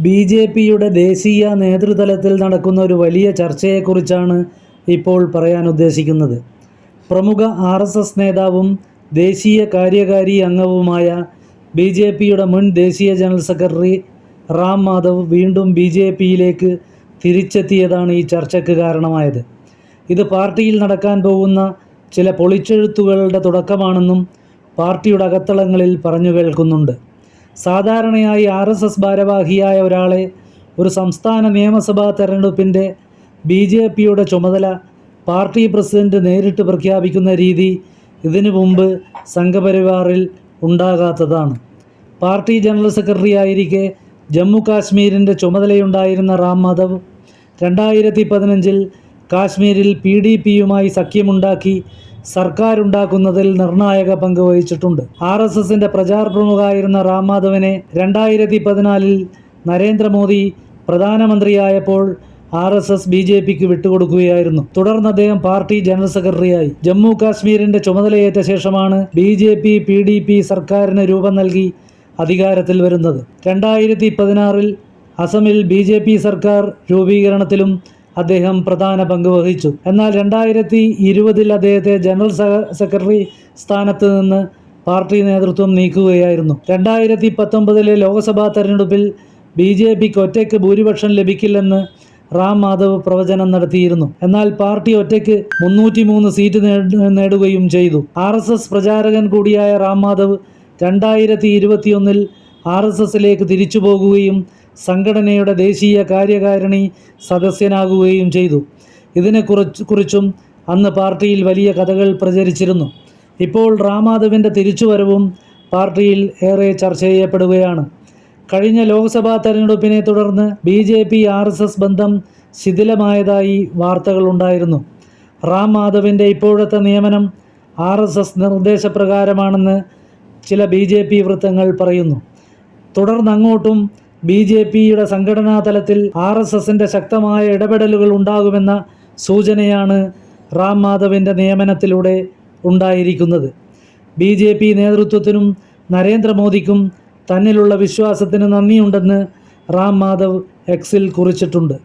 ബി.ജെ.പിയുടെ ദേശീയ നേതൃതലത്തിൽ നടക്കുന്ന ഒരു വലിയ ചർച്ചയെക്കുറിച്ചാണ് ഇപ്പോൾ പറയാൻ ഉദ്ദേശിക്കുന്നത്. പ്രമുഖ ആർ.എസ്.എസ് നേതാവും ദേശീയ കാര്യകാരി അംഗവുമായ ബി.ജെ.പിയുടെ മുൻ ദേശീയ ജനറൽ സെക്രട്ടറി റാം മാധവ് വീണ്ടും ബി.ജെ.പിയിലേക്ക് തിരിച്ചെത്തിയതാണ് ഈ ചർച്ചയ്ക്ക് കാരണമായത്. ഇത് പാർട്ടിയിൽ നടക്കാൻ പോകുന്ന ചില പൊളിച്ചെഴുത്തുകളുടെ തുടക്കമാണെന്നും പാർട്ടിയുടെ അകത്തളങ്ങളിൽ പറഞ്ഞു കേൾക്കുന്നുണ്ട്. സാധാരണയായി ആർ.എസ്.എസ് ഭാരവാഹിയായ ഒരാളെ ഒരു സംസ്ഥാന നിയമസഭാ തെരഞ്ഞെടുപ്പിൻ്റെ ബി.ജെ.പിയുടെ ചുമതല പാർട്ടി പ്രസിഡന്റ് നേരിട്ട് പ്രഖ്യാപിക്കുന്ന രീതി ഇതിനു മുമ്പ് സംഘപരിവാറിൽ ഉണ്ടാകാത്തതാണ്. പാർട്ടി ജനറൽ സെക്രട്ടറി ആയിരിക്കെ ജമ്മു കാശ്മീരിൻ്റെ ചുമതലയുണ്ടായിരുന്ന റാം മാധവ് 2015 കാശ്മീരിൽ PDPയുമായി സഖ്യമുണ്ടാക്കി സർക്കാരുണ്ടാക്കുന്നതിൽ നിർണായക പങ്ക് വഹിച്ചിട്ടുണ്ട്. ആർ.എസ്.എസിൻ്റെ പ്രചാര പ്രമുഖായിരുന്ന റാം മാധവിനെ 2014 നരേന്ദ്രമോദി പ്രധാനമന്ത്രിയായപ്പോൾ ആർ.എസ്.എസ് ബി.ജെ.പിക്ക് വിട്ടുകൊടുക്കുകയായിരുന്നു. തുടർന്ന് അദ്ദേഹം പാർട്ടി ജനറൽ സെക്രട്ടറിയായി. ജമ്മു കാശ്മീരിൻ്റെ ചുമതലയേറ്റ ശേഷമാണ് ബി.ജെ.പി PDP സർക്കാരിന് രൂപം നൽകി അധികാരത്തിൽ വരുന്നത്. 2016 അസമിൽ ബി.ജെ.പി സർക്കാർ രൂപീകരണത്തിലും അദ്ദേഹം പ്രധാന പങ്ക് വഹിച്ചു. എന്നാൽ 2020 അദ്ദേഹത്തെ ജനറൽ സെക്രട്ടറി സ്ഥാനത്ത് നിന്ന് പാർട്ടി നേതൃത്വം നീക്കുകയായിരുന്നു. 2019 ലോക്സഭാ തെരഞ്ഞെടുപ്പിൽ ബി.ജെ.പിക്ക് ഒറ്റയ്ക്ക് ഭൂരിപക്ഷം ലഭിക്കില്ലെന്ന് റാം മാധവ് പ്രവചനം നടത്തിയിരുന്നു. എന്നാൽ പാർട്ടി ഒറ്റയ്ക്ക് 303 സീറ്റ് നേടുകയും ചെയ്തു. ആർ.എസ്.എസ് പ്രചാരകൻ കൂടിയായ റാം മാധവ് 2021 ആർ.എസ്.എസിലേക്ക് തിരിച്ചു പോകുകയും സംഘടനയുടെ ദേശീയ കാര്യകാരിണി സദസ്യനാകുകയും ചെയ്തു. ഇതിനെക്കുറിച്ചും അന്ന് പാർട്ടിയിൽ വലിയ കഥകൾ പ്രചരിച്ചിരുന്നു. ഇപ്പോൾ റാം മാധവിൻ്റെ തിരിച്ചുവരവും പാർട്ടിയിൽ ഏറെ ചർച്ച ചെയ്യപ്പെടുകയാണ്. കഴിഞ്ഞ ലോക്സഭാ തെരഞ്ഞെടുപ്പിനെ തുടർന്ന് ബി.ജെ.പി ആർ.എസ്.എസ് ബന്ധം ശിഥിലമായതായി വാർത്തകളുണ്ടായിരുന്നു. റാം മാധവിൻ്റെ ഇപ്പോഴത്തെ നിയമനം ആർ.എസ്.എസ് നിർദ്ദേശപ്രകാരമാണെന്ന് ചില ബി.ജെ.പി വൃത്തങ്ങൾ പറയുന്നു. തുടർന്നങ്ങോട്ടും ബി.ജെ.പിയുടെ സംഘടനാ തലത്തിൽ ആർ.എസ്.എസിൻ്റെ ശക്തമായ ഇടപെടലുകൾ ഉണ്ടാകുമെന്ന സൂചനയാണ് റാം മാധവിൻ്റെ നിയമനത്തിലൂടെ ഉണ്ടായിരിക്കുന്നത്. ബി.ജെ.പി നേതൃത്വത്തിനും നരേന്ദ്രമോദിക്കും തന്നിലുള്ള വിശ്വാസത്തിന് നന്ദിയുണ്ടെന്ന് റാം മാധവ് എക്സിൽ കുറിച്ചിട്ടുണ്ട്.